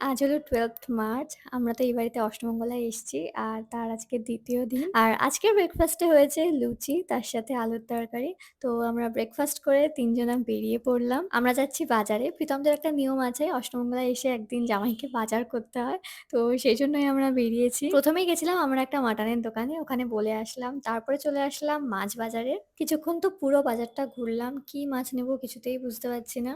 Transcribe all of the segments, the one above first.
আজ হলো 12th March. আমরা তো এই বাড়িতে অষ্টমঙ্গলায় এসেছি। আর তার আজকে ২য় দিন। আর আজকের ব্রেকফাস্টে হয়েছে লুচি, তার সাথে আলুর তরকারি। তো আমরা ব্রেকফাস্ট করে ৩ জনা বেরিয়ে পড়লাম। আমরা যাচ্ছি বাজারে। প্রীতমদের একটা নিয়ম আছে অষ্টমঙ্গলায় এসে একদিন জামাইকে বাজার করতে হয়। তো সেজন্যই আমরা বেরিয়েছি। ১ম এই গেছিলাম আমরা একটা মাটনের দোকানে। ওখানে বলে আসলাম। তারপরে চলে আসলাম মাছ বাজারে। কিছুক্ষণ তো পুরো বাজারটা ঘুরলাম। কি মাছ নেব কিছুতেই বুঝতে পারছি না।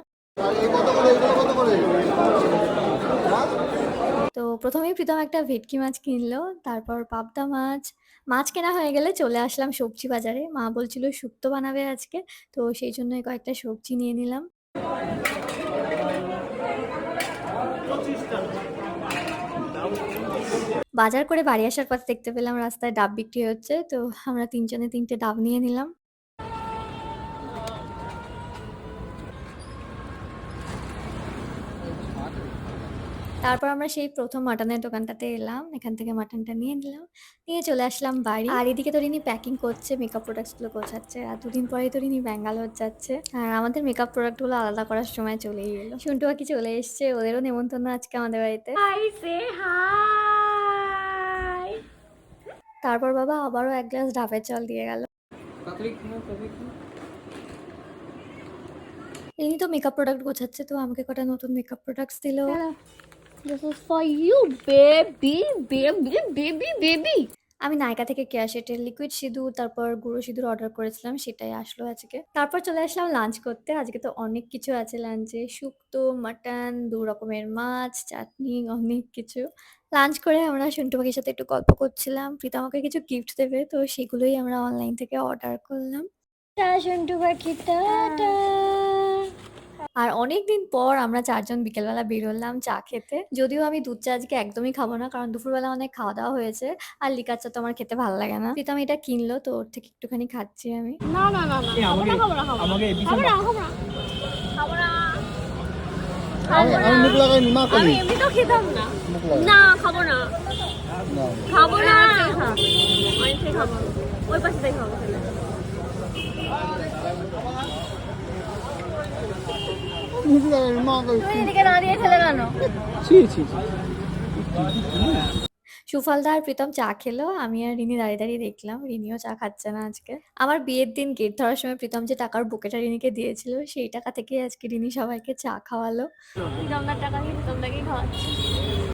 তো ১ম এই প্রীতম একটা ভেটকি মাছ কিনলো। তারপর পাবদা মাছ। মাছ কেনা হয়ে গেলে চলে আসলাম সবজি বাজারে। মা বলছিল শুক্তো বানাবে আজকে। তো সেইজন্যই কয়েকটা সবজি নিয়ে নিলাম। বাজার করে বাড়ি আসার পথে দেখতে পেলাম রাস্তায় ডাব বিক্রি হচ্ছে। তো আমরা ৩ জনে ৩ টে ডাব নিয়ে নিলাম। তারপর আমরা সেই ১ম মাটনের দোকানটাতে এলাম। এখান থেকে মাটনটা নিয়ে নিলাম। নিয়ে চলে আসলাম বাড়ি। আর এদিকে তো রিনি প্যাকিং করছে, মেকআপ প্রোডাক্টস গুলো গোছাচ্ছে। আর দুদিন পরেই তো রিনি ব্যাঙ্গালোর যাচ্ছে। আর আমাদের মেকআপ প্রোডাক্ট গুলো আলাদা করার সময় চলেই এলো। সন্টু কাকি চলে এসছে। ওদেরও নেমন্তন্ন আজকে আমাদের বাড়িতে। হাই সে হাই। তারপর বাবা আবারও ১ গ্লাস ডাবের জল দিয়ে গেল। রিনি তো মেকআপ প্রোডাক্ট গোছাচ্ছে, তো আমাকে কটা নতুন মেকআপ প্রোডাক্টস দিল। This is for you, baby, baby, baby, baby. আমি নায়কা থেকে কেয়া শেটের লিকুইড সিঁদুর, তারপর গুঁড়ো সিঁদুর অর্ডার করেছিলাম, সেটাই আসলো আজকে। তারপর চলে আসলাম লাঞ্চ করতে। আজকে তো অনেক কিছু আছে লাঞ্চে। শুক্তো, মাটন, ২ রকমের মাছ, চাটনি, অনেক কিছু। লাঞ্চ করে আমরা সন্টু পাখির সাথে একটু গল্প করছিলাম। প্রীতি আমাকে কিছু গিফট দেবে, তো সেগুলোই আমরা অনলাইন থেকে অর্ডার করলাম। টাটা সন্টু পাখি, টাটা। আর অনেকদিন পর আমরা ৪ জন বিকেলবেলা বেরোলাম চা খেতে। যদিও আমি দুধ চা আজকে একদমই খাবো না। কারণ দুপুরবেলা অনেক খাওয়া-দাওয়া হয়েছে। আর লিকার চা তো আমার খেতে ভালো লাগে না। প্রীতম এটা কিনলো, তো ওর থেকে একটুখানি খাচ্ছি আমি। না না না না, খাবো না, খাবো না, খাবো না, খাবো না, খাবো না, খাবো না, খাবো না। আমি মুখ লাগাই মা আমি করি এমনিতেও খেতাম না। মুখ লাগাই না খাবো না, না খাবো না। আমি খেয়ে খাবো, ওই পাশেটাই খাবো। মুখ লাগাই মা করি তুমি এদিকে না দিয়ে খেলে কেন? ছি ছি ছি। সুফলদা আর প্রীতম চা খেলো। আমি আর রিনি দাঁড়িয়ে, দাঁড়িয়ে দেখলাম। রিনিও চা খাচ্ছে না আজকে। আমার বিয়ের দিন গেট ধরার সময় প্রীতম যে টাকার বুকেটা রিনিকে দিয়েছিল, সেই টাকা থেকেই আজকে রিনি সবাইকে চা খাওয়ালো। জমদার টাকা দিয়ে তোমরাকেই খাওয়াচ্ছি।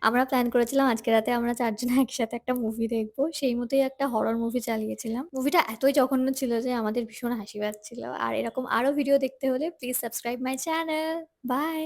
আমরা প্ল্যান করেছিলাম আজকে রাতে আমরা ৪ জন একসাথে একটা মুভি দেখবো। সেই মতোই একটা হরর মুভি চালিয়েছিলাম। মুভিটা এতই জঘন্য ছিল যে আমাদের ভীষণ হাসি পাচ্ছিল। আর এরকম আরো ভিডিও দেখতে হলে please subscribe my channel. By.